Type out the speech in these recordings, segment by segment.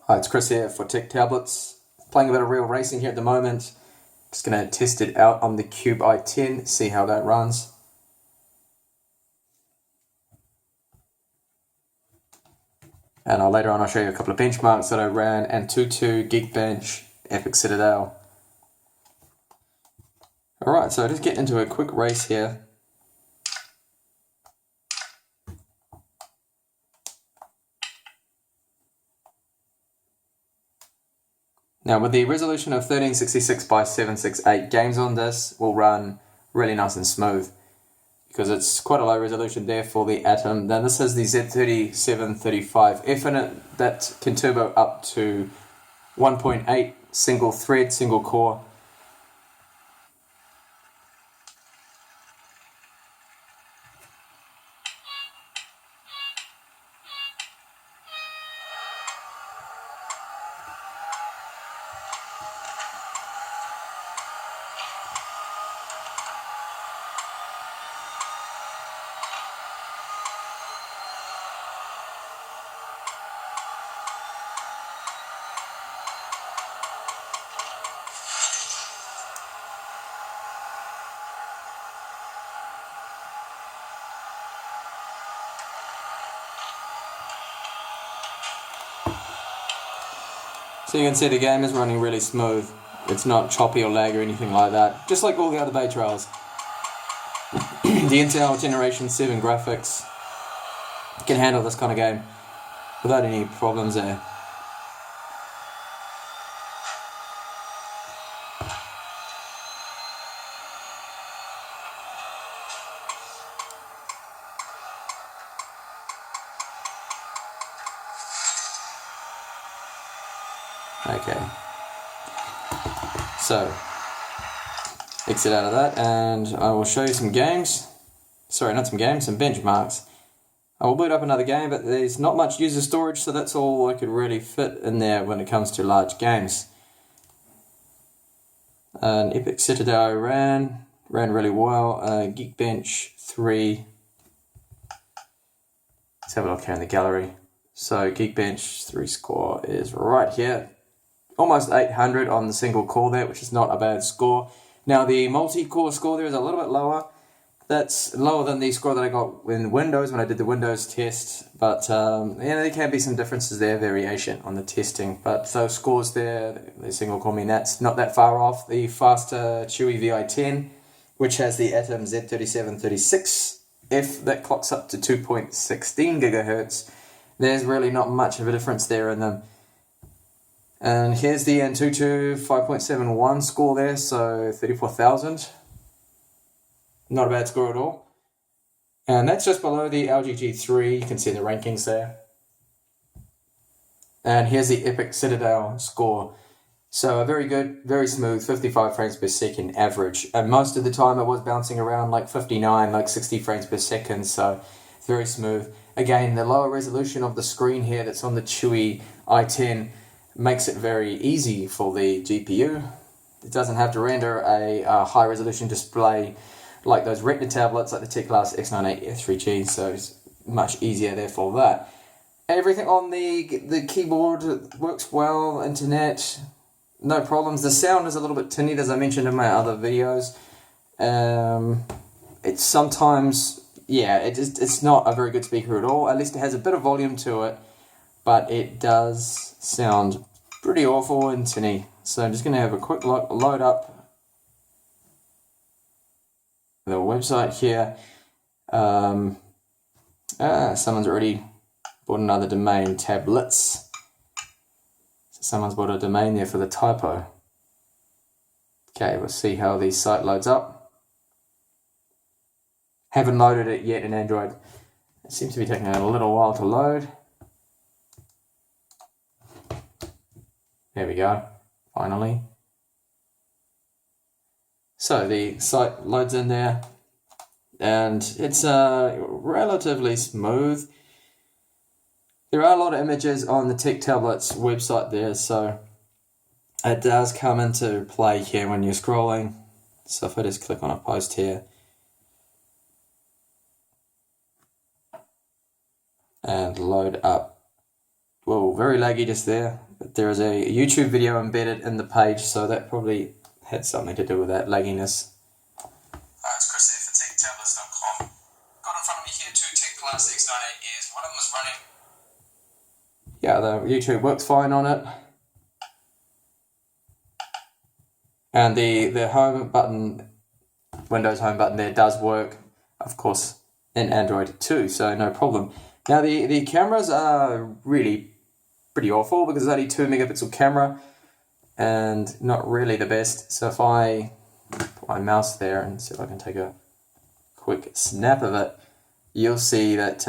Hi, it's Chris here for Tech Tablets. Playing a bit of real racing here at the moment. Just going to test it out on the Cube i10, see how that runs. And later on I'll show you a couple of benchmarks that I ran, Antutu, Geekbench, Epic Citadel. Alright, so just get into a quick race here. Now with the resolution of 1366 by 768, games on this will run really nice and smooth because it's quite a low resolution there for the i10. Then this has the Z3735F in it that can turbo up to 1.8 single thread, single core. So you can see the game is running really smooth. It's not choppy or lag or anything like that. Just like all the other Bay Trails. The Intel Generation 7 graphics can handle this kind of game without any problems there. Okay, so exit out of that and I will show you some games. Sorry, not some games, some benchmarks. I will boot up another game, but there's not much user storage, so that's all I could really fit in there when it comes to large games. An Epic Citadel I ran really well. Geekbench 3. Let's have a look here in the gallery. So Geekbench 3 score is right here. Almost 800 on the single core there, which is not a bad score. Now the multi-core score there is a little bit lower. That's lower than the score that I got in Windows when I did the Windows test. But yeah, there can be some differences there, variation on the testing. But those scores there, the single core, that's not that far off. The faster Chewy i10, which has the i10 Z3736F, that clocks up to 2.16 gigahertz. There's really not much of a difference there in them. And here's the Antutu 5.71 score there, so 34,000. Not a bad score at all. And that's just below the LGG3, you can see the rankings there. And here's the Epic Citadel score. So a very good, very smooth, 55 frames per second average. And most of the time it was bouncing around like 59, like 60 frames per second, so very smooth. Again, the lower resolution of the screen here that's on the Chewy i10 makes it very easy for the GPU. It doesn't have to render a high resolution display like those Retina tablets like the T-Class X98F3G, so it's much easier there for that. Everything on the keyboard works well, internet, no problems. The sound is a little bit tinny, as I mentioned in my other videos. It's sometimes, yeah, it's not a very good speaker at all. At least it has a bit of volume to it, but it does sound pretty awful and tinny. So I'm just going to have a quick load up the website here. Someone's already bought another domain, tablets. So someone's bought a domain there for the typo. Okay, we'll see how the site loads up. Haven't loaded it yet in Android. It seems to be taking a little while to load. There we go, finally. So the site loads in there, and it's relatively smooth. There are a lot of images on the Tech Tablets website there, so it does come into play here when you're scrolling. So if I just click on a post here, and load up. Whoa, very laggy just there. there is a YouTube video embedded in the page, so that probably had something to do with that lagginess. It's Chris here for TechTablets.com. Got in front of me here two Tech Plus X98 ears. One of them is running. Yeah, the YouTube works fine on it. And the home button, Windows home button there does work, of course, in Android too, so no problem. Now the cameras are really pretty awful because it's only 2 megapixel camera and not really the best. So if I put my mouse there and see if I can take a quick snap of it, you'll see that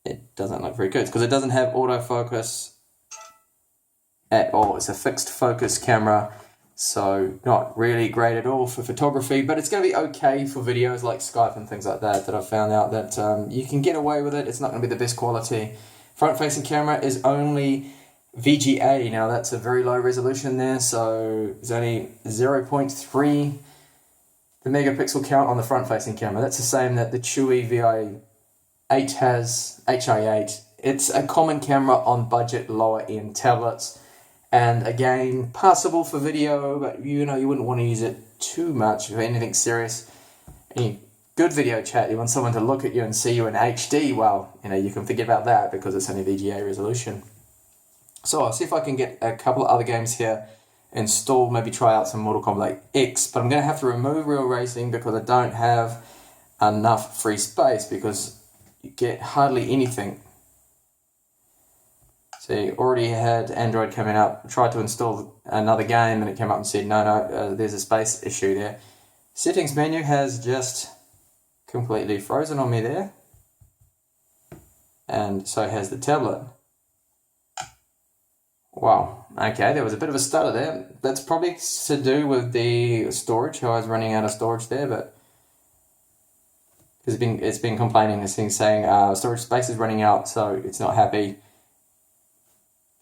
it doesn't look very good because it doesn't have autofocus at all. It's a fixed focus camera, so not really great at all for photography, but it's going to be okay for videos like Skype and things like that I've found out that you can get away with it. It's not going to be the best quality. Front-facing camera is only VGA. Now that's a very low resolution there, so it's only 0.3 the megapixel count on the front-facing camera. That's the same that the Chewy VI8 has, HI8. It's a common camera on budget, lower-end tablets. And again, passable for video, but you wouldn't want to use it too much for anything serious. Any good video chat, you want someone to look at you and see you in HD, well, you can forget about that because it's only VGA resolution. So I'll see if I can get a couple of other games here installed, maybe try out some Mortal Kombat X, but I'm going to have to remove Real Racing because I don't have enough free space because you get hardly anything. See, already had Android coming up, tried to install another game and it came up and said, no, there's a space issue there. Settings menu has just completely frozen on me there. And so has the tablet. Wow, okay, there was a bit of a stutter there. That's probably to do with the storage, how I was running out of storage there, but it's been complaining, this thing saying storage space is running out, so it's not happy.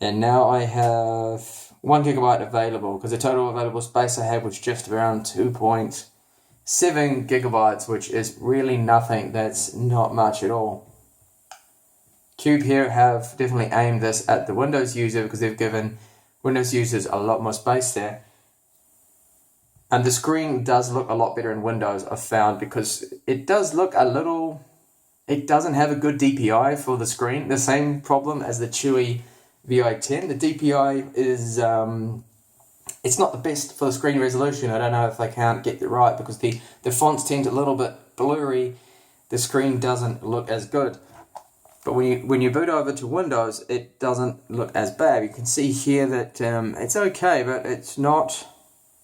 And now I have 1 gigabyte available because the total available space I had was just around 2.7 gigabytes, which is really nothing. That's not much at all. Cube here have definitely aimed this at the Windows user because they've given Windows users a lot more space there. And the screen does look a lot better in Windows, I've found, because it does look a little... It doesn't have a good DPI for the screen. The same problem as the Chewy i10. The DPI is it's not the best for the screen resolution. I don't know if they can't get it right because the fonts tend a little bit blurry. The screen doesn't look as good. But when you boot over to Windows, it doesn't look as bad. You can see here that it's okay, but it's not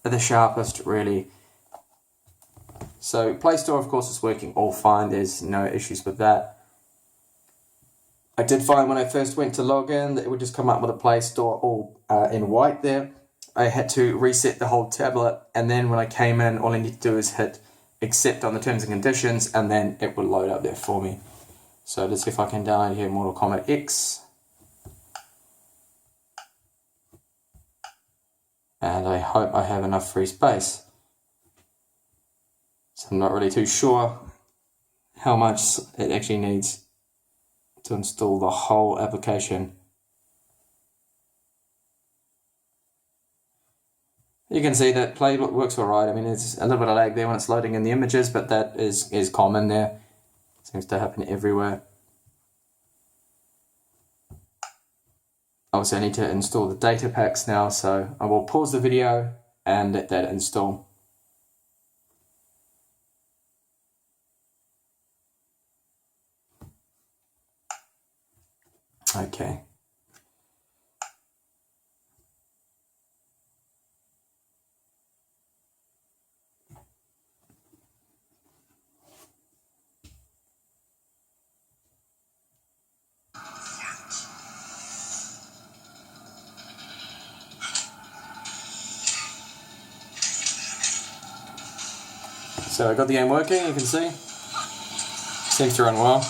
the sharpest really. So Play Store, of course, is working all fine. There's no issues with that. I did find when I first went to log in that it would just come up with a Play Store all in white there. I had to reset the whole tablet, and then when I came in, all I need to do is hit accept on the terms and conditions, and then it will load up there for me. So let's see if I can download here Mortal Kombat X. And I hope I have enough free space. So I'm not really too sure how much it actually needs to install the whole application. You can see that Play works alright. I mean, it's a little bit of lag there when it's loading in the images, but that is common there. Seems to happen everywhere. Obviously I need to install the data packs now, so I will pause the video and let that install. Okay. So I got the game working, you can see. Seems to run well.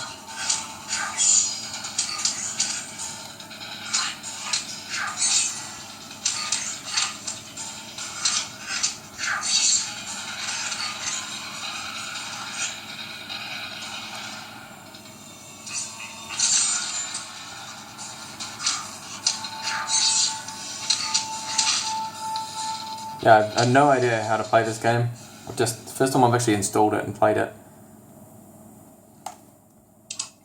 Yeah, I have no idea how to play this game. First time I've actually installed it and played it.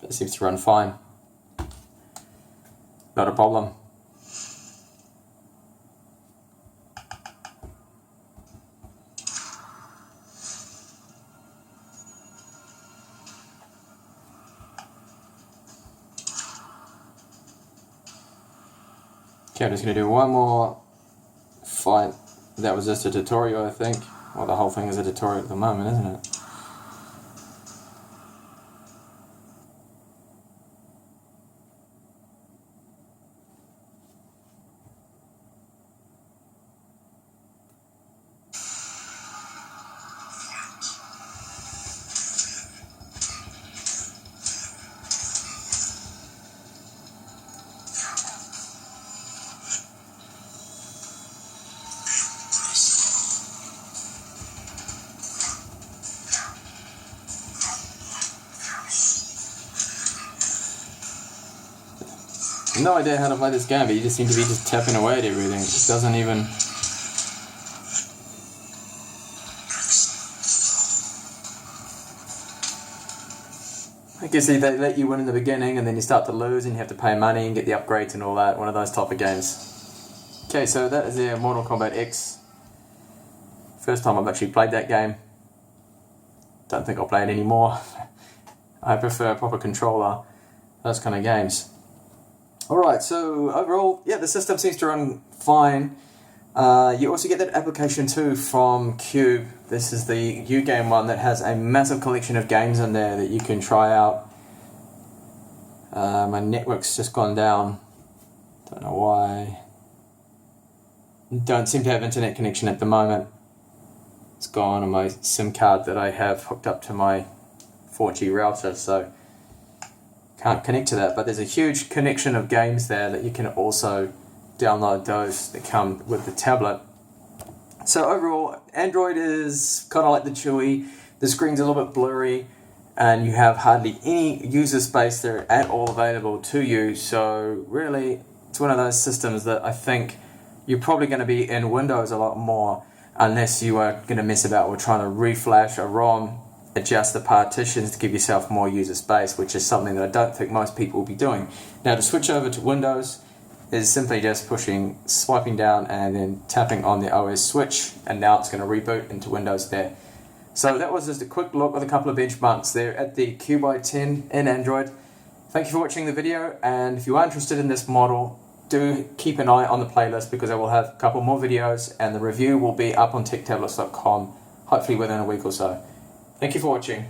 It seems to run fine. Not a problem. Okay, I'm just going to do one more fight. That was just a tutorial, I think. Well, the whole thing is a tutorial at the moment, isn't it? No idea how to play this game, but you just seem to be just tapping away at everything. It doesn't even... I guess they let you win in the beginning and then you start to lose and you have to pay money and get the upgrades and all that. One of those type of games. Okay, so that is their Mortal Kombat X. First time I've actually played that game. Don't think I'll play it anymore. I prefer a proper controller. Those kind of games. Alright, so overall, yeah, the system seems to run fine. You also get that application too from Cube. This is the U-Game one that has a massive collection of games in there that you can try out. My network's just gone down. Don't know why. Don't seem to have internet connection at the moment. It's gone on my SIM card that I have hooked up to my 4G router, so can't connect to that, but there's a huge connection of games there that you can also download those that come with the tablet. So overall, Android is kind of like the Chewy. The screen's a little bit blurry and you have hardly any user space there at all available to you. So really, it's one of those systems that I think you're probably going to be in Windows a lot more unless you are going to mess about with trying to reflash a ROM, adjust the partitions to give yourself more user space, which is something that I don't think most people will be doing. Now to switch over to Windows is simply just swiping down and then tapping on the OS switch, and now it's going to reboot into Windows there. So that was just a quick look with a couple of benchmarks there at the Cube i10 in Android. Thank you for watching the video, and if you are interested in this model, do keep an eye on the playlist because I will have a couple more videos and the review will be up on techtablets.com hopefully within a week or so. Thank you for watching.